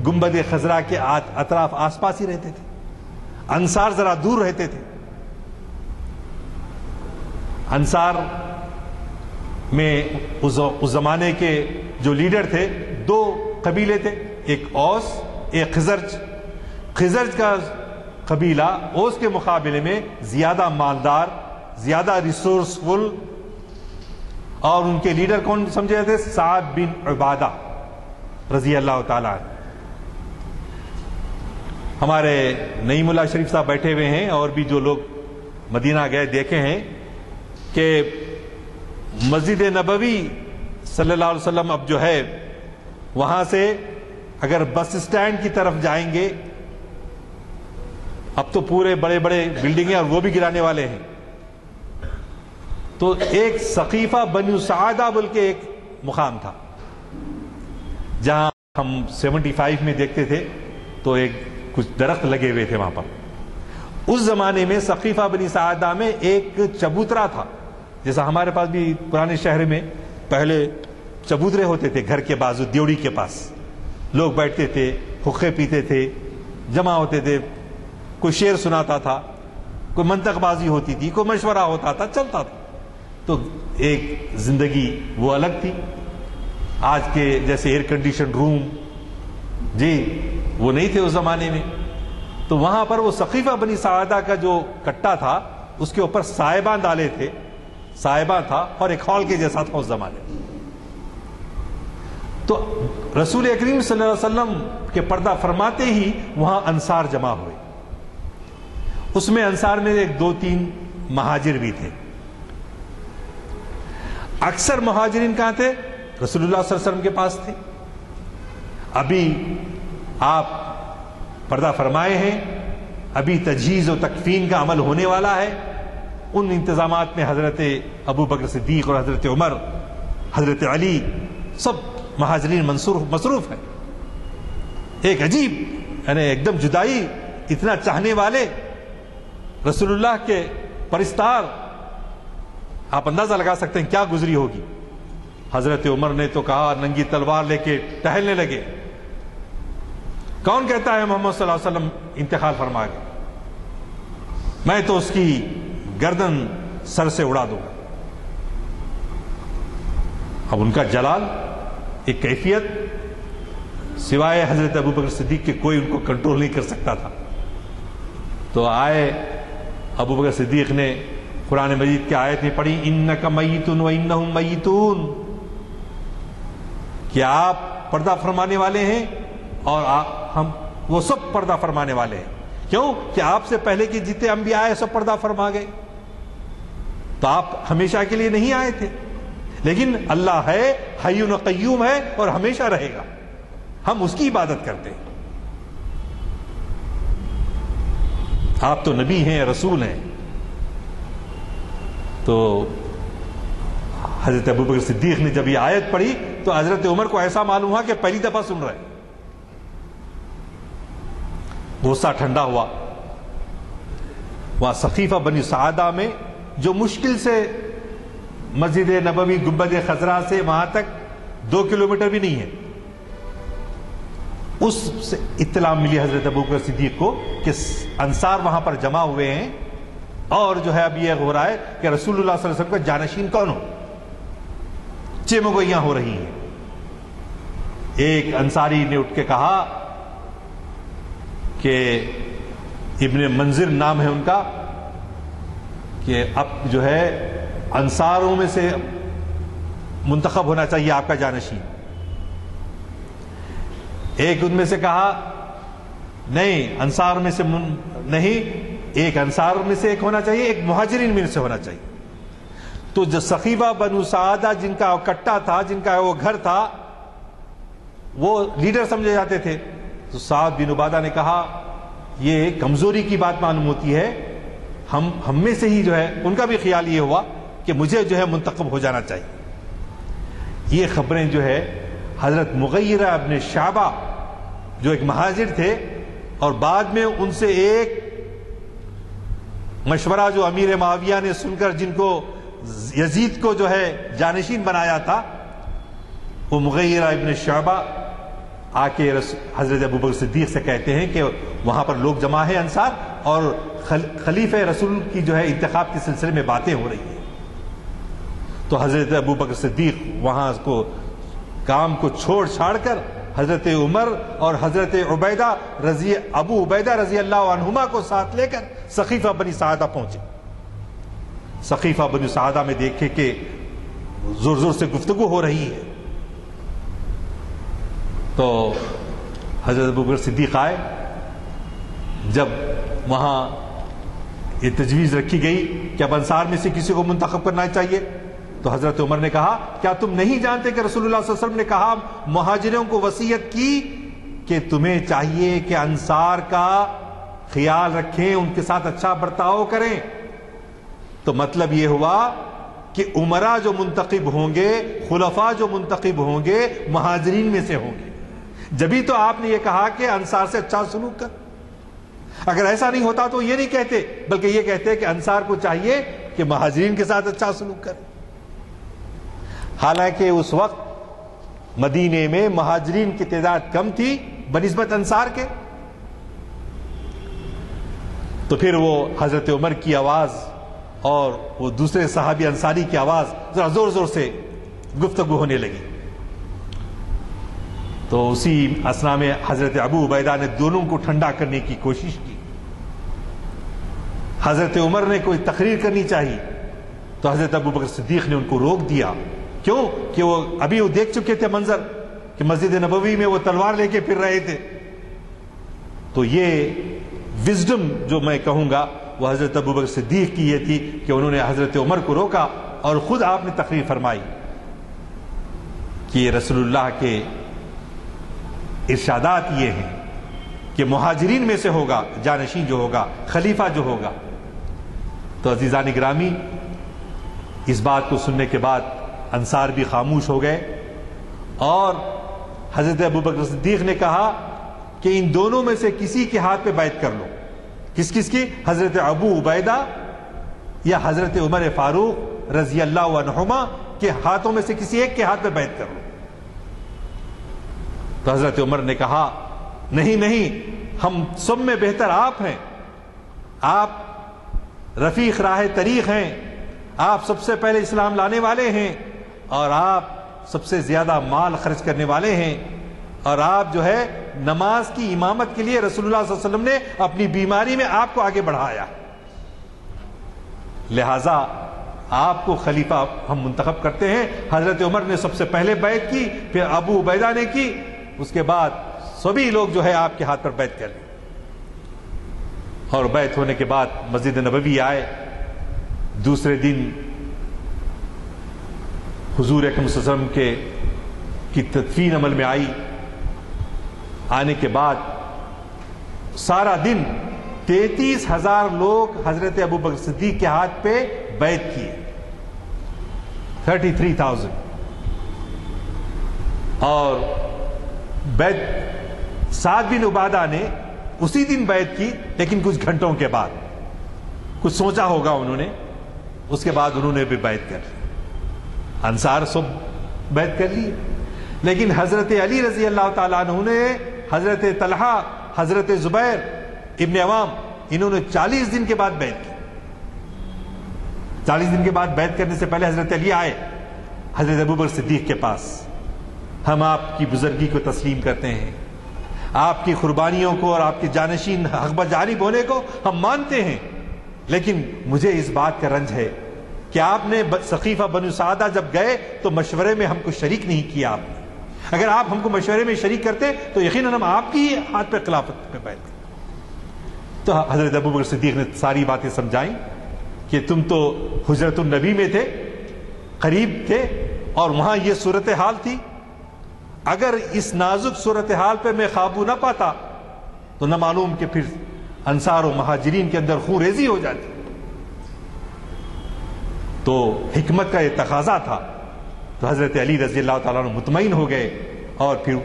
گنبد خضرا کے اطراف آس پاس ہی رہتے تھے، انصار ذرا دور رہتے تھے۔ انصار میں اس زمانے کے جو لیڈر تھے، 2 قبیلے تھے، ایک اوس، ایک خزرج۔ خزرج کا قبیلہ اوس کے مقابلے میں زیادہ مالدار، زیادہ ریسورسفل، اور ان کے لیڈر کون سمجھے جاتے؟ سعد بن عبادہ رضی اللہ تعالیٰ عنہ۔ ہمارے نعیم اللہ شریف صاحب بیٹھے ہوئے ہیں، اور بھی جو لوگ مدینہ گئے دیکھے ہیں کہ مسجد نبوی صلی اللہ علیہ وسلم اب جو ہے وہاں سے اگر بس اسٹینڈ کی طرف جائیں گے، اب تو پورے بڑے بڑے بلڈنگیں اور وہ بھی گرانے والے ہیں، تو ایک سقیفہ بنو سعادہ بول کے ایک مقام تھا جہاں ہم 75 میں دیکھتے تھے، تو ایک کچھ درخت لگے ہوئے تھے وہاں پر، اس زمانے میں ثقیفہ بنی ساعدہ میں ایک چبوترا تھا، جیسا ہمارے پاس بھی پرانے شہر میں پہلے چبوترے ہوتے تھے، گھر کے بازو دیوڑی کے پاس لوگ بیٹھتے تھے، حقے پیتے تھے، جمع ہوتے تھے، کوئی شعر سناتا تھا، کوئی منطق بازی ہوتی تھی، کوئی مشورہ ہوتا تھا، چلتا تھا. تو ایک زندگی وہ الگ تھی. آج کے جیسے ایئر کنڈیشن روم جی وہ نہیں تھے اس زمانے میں. تو وہاں پر وہ ثقیفہ بنی ساعدہ کا جو کٹا تھا اس کے اوپر سائبان ڈالے تھے، سائبان تھا اور ایک ہال کے جیسا تھا اس زمانے میں. تو رسول اکریم صلی اللہ علیہ وسلم کے پردہ فرماتے ہی وہاں انصار جمع ہوئے. اس میں انصار میں ایک دو تین مہاجر بھی تھے. اکثر مہاجرین کہاں تھے؟ رسول اللہ صلی اللہ علیہ وسلم کے پاس تھے. ابھی آپ پردہ فرمائے ہیں، ابھی تجہیز و تکفین کا عمل ہونے والا ہے. ان انتظامات میں حضرت ابو بکر صدیق اور حضرت عمر، حضرت علی، سب مہاجرین مصروف ہیں. ایک عجیب یعنی ایک دم جدائی، اتنا چاہنے والے رسول اللہ کے پرستار، آپ اندازہ لگا سکتے ہیں کیا گزری ہوگی. حضرت عمر نے تو کہا ننگی تلوار لے کے ٹہلنے لگے. کون کہتا ہے محمد صلی اللہ علیہ وسلم انتقال فرما گئے؟ میں تو اس کی گردن سر سے اڑا دوں گا. اب ان کا جلال، ایک کیفیت سوائے حضرت ابو بکر صدیق کے کوئی ان کو کنٹرول نہیں کر سکتا تھا. تو آئے ابو بکر صدیق نے قرآن مجید کی آیت میں پڑھی انک میت و انہم میتون، کہ آپ پردہ فرمانے والے ہیں اور ہم وہ سب پردہ فرمانے والے ہیں. کیوں کہ آپ سے پہلے کے جتنے انبیاء آئے سب پردہ فرما گئے. تو آپ ہمیشہ کے لیے نہیں آئے تھے، لیکن اللہ ہے، حی و قیوم ہے اور ہمیشہ رہے گا. ہم اس کی عبادت کرتے ہیں. آپ تو نبی ہیں، رسول ہیں. تو حضرت ابوبکر صدیق نے جب یہ آیت پڑھی تو حضرت عمر کو ایسا معلوم ہوا کہ پہلی دفعہ سن رہے. غصہ ٹھنڈا ہوا. وہاں ثقیفہ بنی ساعدہ میں جو مشکل سے مسجد نبوی گنبد خضرا سے وہاں تک 2 کلومیٹر بھی نہیں ہے، اس سے اطلاع ملی حضرت ابوبکر صدیق کو کہ انصار وہاں پر جمع ہوئے ہیں اور جو ہے اب یہ ہو رہا ہے کہ رسول اللہ صلی اللہ علیہ وسلم کا جانشین کون ہو. چیمگوئیاں ہو رہی ہیں. ایک انصاری نے اٹھ کے کہا کہ ابن منذر نام ہے ان کا، کہ اب جو ہے انصاروں میں سے منتخب ہونا چاہیے آپ کا جانشین. ایک ان میں سے کہا نہیں انصار میں سے نہیں، ایک انصار میں سے ایک ہونا چاہیے، ایک مہاجرین میں سے ہونا چاہیے. تو جو ثقیفہ بنو سعادہ جن کا کٹا تھا، جن کا وہ گھر تھا، وہ لیڈر سمجھے جاتے تھے. تو سعد بن عبادہ نے کہا یہ کمزوری کی بات معلوم ہوتی ہے، ہم میں سے ہی جو ہے، ان کا بھی خیال یہ ہوا کہ مجھے جو ہے منتخب ہو جانا چاہیے. یہ خبریں جو ہے حضرت مغیرہ ابن شعبہ جو ایک مہاجر تھے اور بعد میں ان سے ایک مشورہ جو امیر معاویہ نے سن کر جن کو یزید کو جو ہے جانشین بنایا تھا، وہ مغیرہ ابن شعبہ آ کے حضرت ابوبکر صدیق سے کہتے ہیں کہ وہاں پر لوگ جمع ہیں انصار اور خلیفہ رسول کی جو ہے انتخاب کے سلسلے میں باتیں ہو رہی ہیں. تو حضرت ابوبکر صدیق وہاں کو کام کو چھوڑ چھاڑ کر حضرت عمر اور حضرت ابو عبیدہ رضی اللہ عنہما کو ساتھ لے کر ثقیفہ بنی ساعدہ پہنچے. ثقیفہ بنی ساعدہ میں دیکھے کہ زور زور سے گفتگو ہو رہی ہے. تو حضرت ابوبکر صدیق آئے. جب وہاں یہ تجویز رکھی گئی کہ اب انصار میں سے کسی کو منتخب کرنا چاہیے، تو حضرت عمر نے کہا کیا تم نہیں جانتے کہ رسول اللہ صلی اللہ علیہ وسلم نے کہا مہاجروں کو وصیت کی کہ تمہیں چاہیے کہ انصار کا خیال رکھیں، ان کے ساتھ اچھا برتاؤ کریں. تو مطلب یہ ہوا کہ عمرہ جو منتخب ہوں گے، خلفاء جو منتخب ہوں گے، مہاجرین میں سے ہوں گے. جبھی تو آپ نے یہ کہا کہ انصار سے اچھا سلوک کر. اگر ایسا نہیں ہوتا تو یہ نہیں کہتے، بلکہ یہ کہتے کہ انصار کو چاہیے کہ مہاجرین کے ساتھ اچھا سلوک کرے۔ حالانکہ اس وقت مدینے میں مہاجرین کی تعداد کم تھی بنسبت انصار کے، تو پھر وہ حضرت عمر کی آواز اور وہ دوسرے صحابی انصاری کی آواز ذرا زور زور سے گفتگو ہونے لگی۔ تو اسی اثنا میں حضرت ابو عبیدہ نے دونوں کو ٹھنڈا کرنے کی کوشش کی۔ حضرت عمر نے کوئی تقریر کرنی چاہیے تو حضرت ابو بکر صدیق نے ان کو روک دیا۔ کیوں؟ کہ وہ ابھی وہ دیکھ چکے تھے منظر کہ مسجد نبوی میں وہ تلوار لے کے پھر رہے تھے۔ تو یہ وزڈم جو میں کہوں گا وہ حضرت ابو بکر صدیق کی یہ تھی کہ انہوں نے حضرت عمر کو روکا اور خود آپ نے تقریر فرمائی کہ رسول اللہ کے ارشادات یہ ہیں کہ مہاجرین میں سے ہوگا جانشین جو ہوگا، خلیفہ جو ہوگا۔ تو عزیزان گرامی، اس بات کو سننے کے بعد انصار بھی خاموش ہو گئے اور حضرت ابو بکر صدیق نے کہا کہ ان دونوں میں سے کسی کے ہاتھ پہ بیعت کر لو۔ کس کس کی؟ حضرت ابو عبیدہ یا حضرت عمر فاروق رضی اللہ عنہما کے ہاتھوں میں سے کسی ایک کے ہاتھ پہ بیعت کر لو۔ تو حضرت عمر نے کہا نہیں نہیں، ہم سب میں بہتر آپ ہیں، آپ رفیق راہ طریق ہیں، آپ سب سے پہلے اسلام لانے والے ہیں اور آپ سب سے زیادہ مال خرچ کرنے والے ہیں، اور آپ جو ہے نماز کی امامت کے لیے رسول اللہ صلی اللہ علیہ وسلم نے اپنی بیماری میں آپ کو آگے بڑھایا، لہذا آپ کو خلیفہ ہم منتخب کرتے ہیں۔ حضرت عمر نے سب سے پہلے بیعت کی، پھر ابو عبیدہ نے کی، اس کے بعد سبھی لوگ جو ہے آپ کے ہاتھ پر بیعت کر لیں۔ اور بیعت ہونے کے بعد مسجد نبوی آئے۔ دوسرے دن حضور اکرم صلی اللہ علیہ وسلم کی تدفین عمل میں آئی۔ آنے کے بعد سارا دن 33,000 لوگ حضرت ابو بکر صدیق کے ہاتھ پہ بیعت کیے، 33,000۔ اور بیعت سعد بن عبادہ نے اسی دن بیعت کی، لیکن کچھ گھنٹوں کے بعد، کچھ سوچا ہوگا انہوں نے، اس کے بعد انہوں نے بھی بیعت کر لی۔ انصار سب بیعت کر لی، لیکن حضرت علی رضی اللہ تعالیٰ عنہ نے، حضرت طلحہ، حضرت زبیر ابن عوام، انہوں نے 40 دن کے بعد بیعت کی۔ 40 دن کے بعد بیعت کرنے سے پہلے حضرت علی آئے حضرت ابوبکر صدیق کے پاس، ہم آپ کی بزرگی کو تسلیم کرتے ہیں، آپ کی قربانیوں کو اور آپ کے جانشین حق بجانب ہونے کو ہم مانتے ہیں، لیکن مجھے اس بات کا رنج ہے کہ آپ نے سقیفہ بنو سعدہ جب گئے تو مشورے میں ہم کو شریک نہیں کیا آپ نے۔ اگر آپ ہم کو مشورے میں شریک کرتے تو یقیناً ہم آپ کی ہاتھ پہ خلافت پہ بیعت کرتے۔ تو حضرت ابوبکر صدیق نے ساری باتیں سمجھائیں کہ تم تو حجرۃ النبی میں تھے، قریب تھے، اور وہاں یہ صورتحال تھی، اگر اس نازک صورتحال پہ میں قابو نہ پاتا تو نہ معلوم کہ پھر انصار و مہاجرین کے اندر خون ریزی ہو جاتی۔ تو حکمت کا یہ تقاضا تھا، تو حضرت علی رضی اللہ تعالیٰ عنہ مطمئن ہو گئے، اور پھر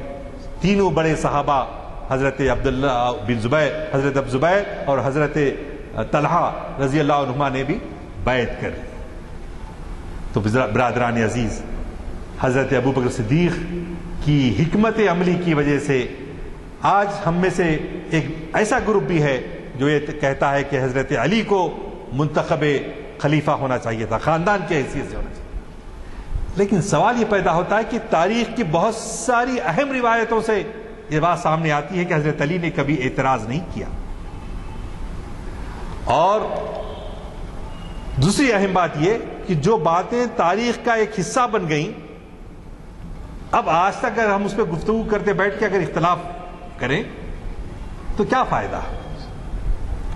تینوں بڑے صحابہ حضرت عبداللہ بن زبیر، حضرت ابو زبیر اور حضرت طلحہ رضی اللہ عنہما نے بھی بیعت کر لی۔ تو برادران عزیز، حضرت ابوبکر صدیق کی حکمت عملی کی وجہ سے آج ہم میں سے ایک ایسا گروپ بھی ہے جو یہ کہتا ہے کہ حضرت علی کو منتخب خلیفہ ہونا چاہیے تھا، خاندان کی حیثیت سے ہونا چاہیے۔ لیکن سوال یہ پیدا ہوتا ہے کہ تاریخ کی بہت ساری اہم روایتوں سے یہ بات سامنے آتی ہے کہ حضرت علی نے کبھی اعتراض نہیں کیا۔ اور دوسری اہم بات یہ کہ جو باتیں تاریخ کا ایک حصہ بن گئیں، اب آج تک اگر ہم اس پہ گفتگو کرتے بیٹھ کے اگر اختلاف کریں تو کیا فائدہ،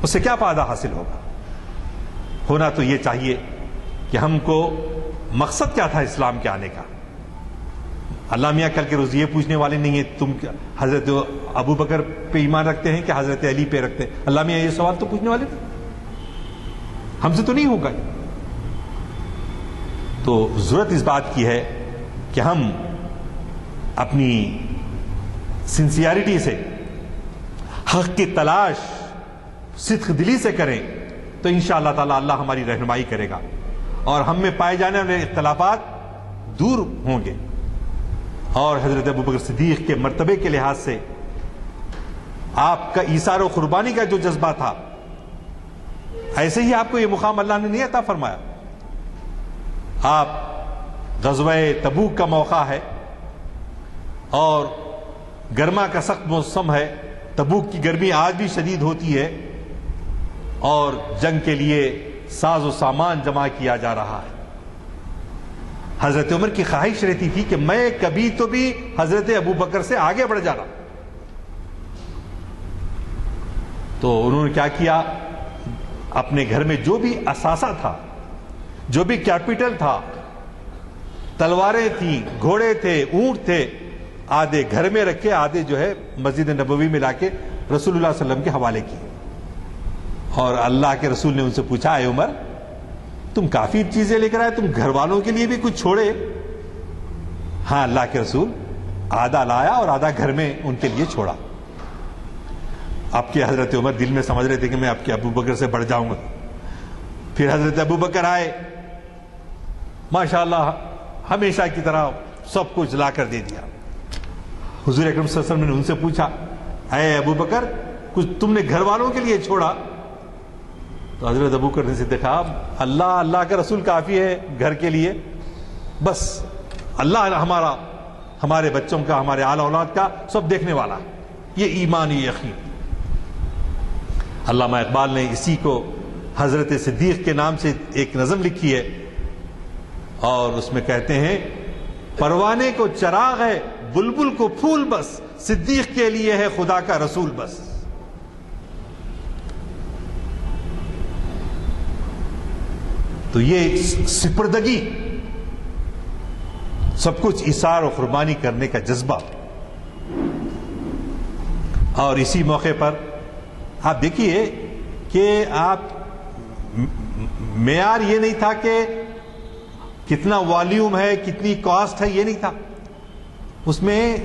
اس سے کیا فائدہ حاصل ہوگا؟ ہونا تو یہ چاہیے کہ ہم کو مقصد کیا تھا اسلام کے آنے کا۔ اللہ میاں کل کے روز یہ پوچھنے والے نہیں ہیں تم حضرت ابو بکر پہ ایمان رکھتے ہیں کہ حضرت علی پہ رکھتے ہیں، اللہ میاں یہ سوال تو پوچھنے والے ہم سے تو نہیں ہوگا۔ تو ضرورت اس بات کی ہے کہ ہم اپنی سنسیئرٹی سے حق کی تلاش صدق دلی سے کریں تو انشاءاللہ تعالی اللہ ہماری رہنمائی کرے گا اور ہم میں پائے جانے والے اختلافات دور ہوں گے. اور حضرت ابوبکر صدیق کے مرتبے کے لحاظ سے آپ کا ایثار و قربانی کا جو جذبہ تھا، ایسے ہی آپ کو یہ مقام اللہ نے نہیں عطا فرمایا. آپ غزوہ تبوک کا موقع ہے اور گرما کا سخت موسم ہے. تبوک کی گرمی آج بھی شدید ہوتی ہے اور جنگ کے لیے ساز و سامان جمع کیا جا رہا ہے. حضرت عمر کی خواہش رہتی تھی کہ میں کبھی تو بھی حضرت ابوبکر سے آگے بڑھ جانا. تو انہوں نے کیا کیا، اپنے گھر میں جو بھی اثاثہ تھا، جو بھی کیپٹل تھا، تلواریں تھیں، گھوڑے تھے، اونٹ تھے، آدھے گھر میں رکھے، آدھے جو ہے مسجد نبوی میں لا کے رسول اللہ صلی اللہ علیہ وسلم کے حوالے کیے. اور اللہ کے رسول نے ان سے پوچھا، اے عمر تم کافی چیزیں لے کر آئے، تم گھر والوں کے لیے بھی کچھ چھوڑے؟ ہاں اللہ کے رسول، آدھا لایا اور آدھا گھر میں ان کے لیے چھوڑا. آپ کے حضرت عمر دل میں سمجھ رہے تھے کہ میں آپ کے ابوبکر سے بڑھ جاؤں گا. پھر حضرت ابوبکر آئے، ماشاءاللہ ہمیشہ کی طرح سب کچھ لا کر دے دیا. حضور اکرم صلی اللہ علیہ وسلم نے ان سے پوچھا، اے ابوبکر کچھ تم نے گھر والوں کے لیے چھوڑا؟ تو حضرت ابوبکر نے سے دیکھا، اللہ کا رسول کافی ہے گھر کے لیے، بس اللہ ہمارے بچوں کا، ہمارے آل اولاد کا سب دیکھنے والا ہے. یہ ایمان، یہ یقین. علامہ اقبال نے اسی کو حضرت صدیق کے نام سے ایک نظم لکھی ہے اور اس میں کہتے ہیں، پروانے کو چراغ ہے بلبل کو پھول بس، صدیق کے لیے ہے خدا کا رسول بس. تو یہ سپردگی، سب کچھ ایثار و قربانی کرنے کا جذبہ. اور اسی موقع پر آپ دیکھیے کہ آپ معیار یہ نہیں تھا کہ کتنا والیوم ہے، کتنی کاسٹ ہے، یہ نہیں تھا. اس میں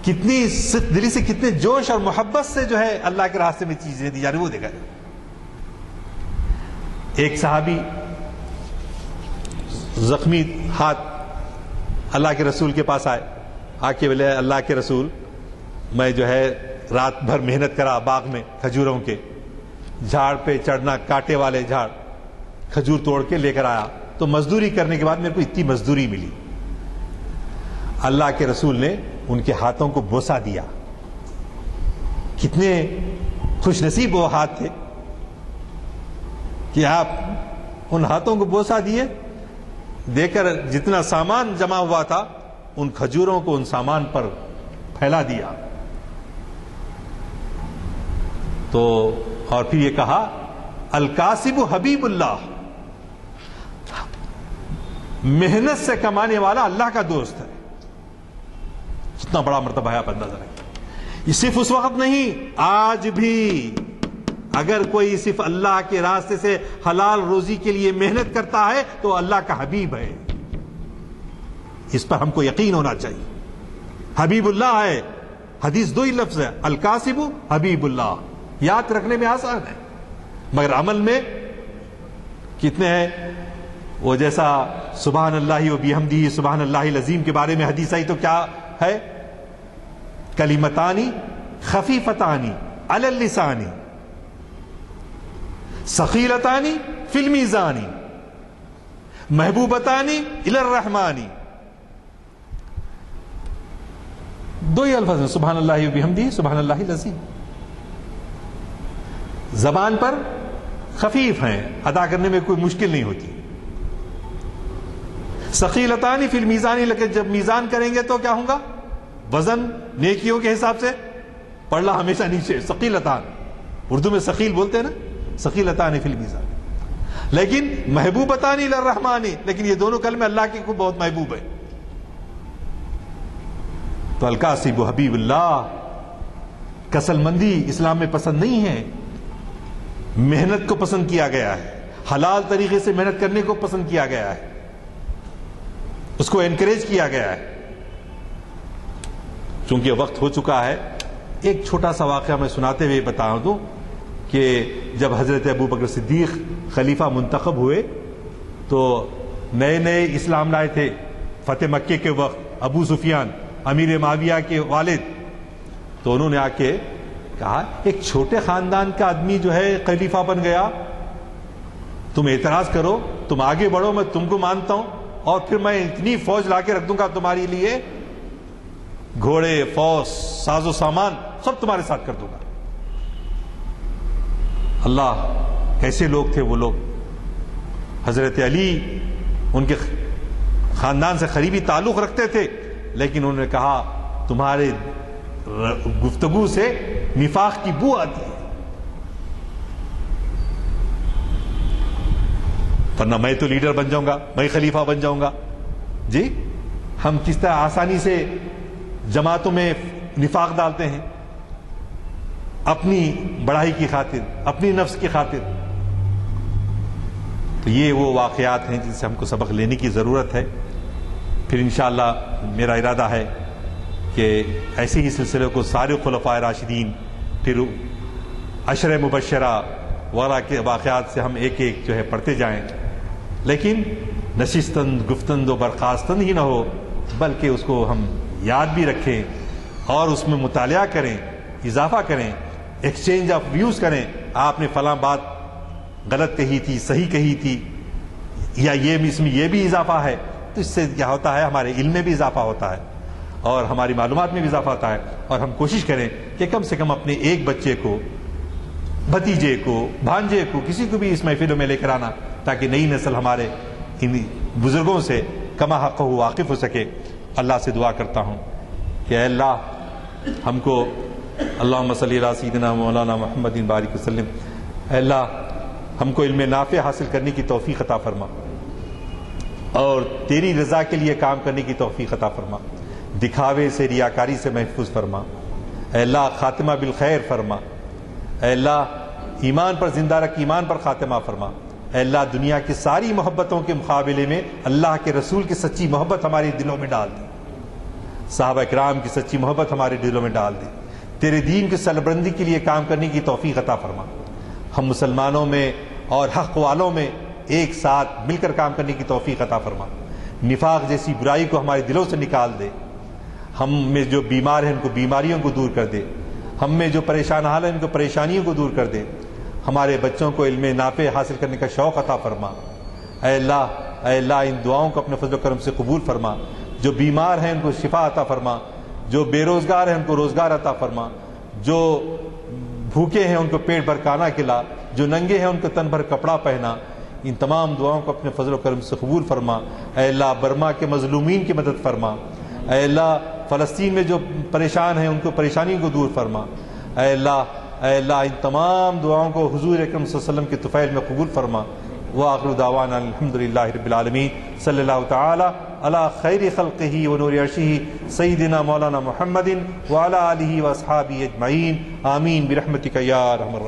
کتنی دلی سے، کتنے جوش اور محبت سے جو ہے اللہ کے راستے میں چیزیں دی جا رہی وہ دیکھا جائے. ایک صحابی زخمی ہاتھ اللہ کے رسول کے پاس آئے، آ کے بولے، اللہ کے رسول میں جو ہے رات بھر محنت کرا باغ میں، کھجوروں کے جھاڑ پہ چڑھنا، کانٹے والے جھاڑ، کھجور توڑ کے لے کر آیا، تو مزدوری کرنے کے بعد میرے کو اتنی مزدوری ملی. اللہ کے رسول نے ان کے ہاتھوں کو بوسہ دیا. کتنے خوش نصیب وہ ہاتھ تھے کہ آپ ان ہاتھوں کو بوسہ دیے. دے کر جتنا سامان جمع ہوا تھا ان کھجوروں کو ان سامان پر پھیلا دیا. تو اور پھر یہ کہا، الکاسب حبیب اللہ، محنت سے کمانے والا اللہ کا دوست ہے. کتنا بڑا مرتبہ ہے، آپ اندازہ رکھیں. یہ صرف اس وقت نہیں، آج بھی اگر کوئی صرف اللہ کے راستے سے حلال روزی کے لیے محنت کرتا ہے تو اللہ کا حبیب ہے. اس پر ہم کو یقین ہونا چاہیے. حبیب اللہ ہے. حدیث دو ہی لفظ ہے، الکاسب حبیب اللہ. یاد رکھنے میں آسان ہے مگر عمل میں کتنے ہیں. وہ جیسا سبحان اللہ و بحمدہ سبحان اللہ العظیم کے بارے میں حدیث آئی تو کیا ہے، کلمتانی خفیفتانی علی اللسانی ثقیلتانی فی المیزانی محبوبتانی الی الرحمانی. دو ہی الفاظ ہیں، سبحان اللہ و بحمدہ سبحان اللہ العظیم. زبان پر خفیف ہیں، ادا کرنے میں کوئی مشکل نہیں ہوتی. ثقیلتانی فی المیزانی، لیکن جب میزان کریں گے تو کیا ہوگا، وزن نیکیوں کے حساب سے پڑھنا ہمیشہ نیچے. ثقیلتان اردو میں ثقیل بولتے ہیں نا، ثقیلتان فی المیزان. لیکن محبوبتان الی الرحمن، لیکن یہ دونوں کلمے اللہ کے کو بہت محبوب ہے. تو الکاسب حبیب اللہ، کسل مندی اسلام میں پسند نہیں ہے. محنت کو پسند کیا گیا ہے، حلال طریقے سے محنت کرنے کو پسند کیا گیا ہے، اس کو انکریج کیا گیا ہے. چونکہ وقت ہو چکا ہے ایک چھوٹا سا واقعہ میں سناتے ہوئے بتا دوں کہ جب حضرت ابو بکر صدیق خلیفہ منتخب ہوئے تو نئے نئے اسلام لائے تھے فتح مکے کے وقت، ابو سفیان امیر معاویہ کے والد، تو انہوں نے آ کے کہا ایک چھوٹے خاندان کا آدمی جو ہے خلیفہ بن گیا، تم اعتراض کرو، تم آگے بڑھو، میں تم کو مانتا ہوں، اور پھر میں اتنی فوج لا کے رکھ دوں گا تمہارے لیے، گھوڑے، فوج، ساز و سامان سب تمہارے ساتھ کر دوں گا۔ اللہ، کیسے لوگ تھے وہ لوگ! حضرت علی ان کے خاندان سے قریبی تعلق رکھتے تھے، لیکن انہوں نے کہا تمہارے گفتگو سے نفاق کی بو آتی ہے، ورنہ میں تو لیڈر بن جاؤں گا، میں خلیفہ بن جاؤں گا۔ جی، ہم کس طرح آسانی سے جماعتوں میں نفاق ڈالتے ہیں، اپنی بڑائی کی خاطر، اپنی نفس کی خاطر۔ تو یہ وہ واقعات ہیں جن سے ہم کو سبق لینے کی ضرورت ہے۔ پھر انشاءاللہ میرا ارادہ ہے کہ ایسے ہی سلسلے کو سارے خلفائے راشدین، پھر عشرہ مبشرہ وغیرہ کے واقعات سے ہم ایک ایک جو ہے پڑھتے جائیں، لیکن نشستند گفتند و برخاستند ہی نہ ہو، بلکہ اس کو ہم یاد بھی رکھیں اور اس میں مطالعہ کریں، اضافہ کریں، ایکسچینج آف ویوز کریں۔ آپ نے فلاں بات غلط کہی تھی، صحیح کہی تھی، یا یہ اس میں یہ بھی اضافہ ہے، تو اس سے کیا ہوتا ہے، ہمارے علم میں بھی اضافہ ہوتا ہے اور ہماری معلومات میں بھی اضافہ ہوتا ہے۔ اور ہم کوشش کریں کہ کم سے کم اپنے ایک بچے کو، بھتیجے کو، بھانجے کو، کسی کو بھی اس محفلوں میں لے کر آنا، تاکہ نئی نسل ہمارے ان بزرگوں سے کما حق واقف ہو سکے۔ اللہ سے دعا کرتا ہوں کہ اے اللہ ہم کو، اللہم صلی علی سیدنا مولانا محمد بارک وسلم، اے اللہ ہم کو علم نافع حاصل کرنے کی توفیق عطا فرما اور تیری رضا کے لیے کام کرنے کی توفیق عطا فرما، دکھاوے سے، ریاکاری سے محفوظ فرما، اے اللہ خاتمہ بالخیر فرما، اے اللہ ایمان پر زندہ رکھ، ایمان پر خاتمہ فرما، اے اللہ دنیا کی ساری محبتوں کے مقابلے میں اللہ کے رسول کی سچی محبت ہمارے دلوں میں ڈال دے، صحابہ کرام کی سچی محبت ہمارے دلوں میں ڈال دے، تیرے دین کی سربلندی کے لیے کام کرنے کی توفیق عطا فرما، ہم مسلمانوں میں اور حق والوں میں ایک ساتھ مل کر کام کرنے کی توفیق عطا فرما، نفاق جیسی برائی کو ہمارے دلوں سے نکال دے، ہم میں جو بیمار ہیں ان کو بیماریوں کو دور کر دے، ہم میں جو پریشان حال ہیں ان کو پریشانیوں کو دور کر دے، ہمارے بچوں کو علم نافع حاصل کرنے کا شوق عطا فرما، اے اللہ ان دعاؤں کو اپنے فضل و کرم سے قبول فرما، جو بیمار ہیں ان کو شفا عطا فرما، جو بے روزگار ہیں ان کو روزگار عطا فرما، جو بھوکے ہیں ان کو پیٹ بھر کھانا کھلا، جو ننگے ہیں ان کو تن بھر کپڑا پہنا، ان تمام دعاؤں کو اپنے فضل و کرم سے قبول فرما، اے اللہ برما کے مظلومین کی مدد فرما، اے اللہ فلسطین میں جو پریشان ہیں ان کو پریشانیوں کو دور فرما، اے اللہ ان تمام دعاؤں کو حضور اکرم صلی اللہ علیہ وسلم کے طفیل میں قبول فرما۔ وآخر دعوانا الحمدللہ رب العالمین، صلی اللہ تعالی علی خیر خلقہ و نور عرشہ سیدنا مولانا محمد وعلی آلہ واصحابہ اجمعین، آمین برحمتک یا ارحم الراحمین۔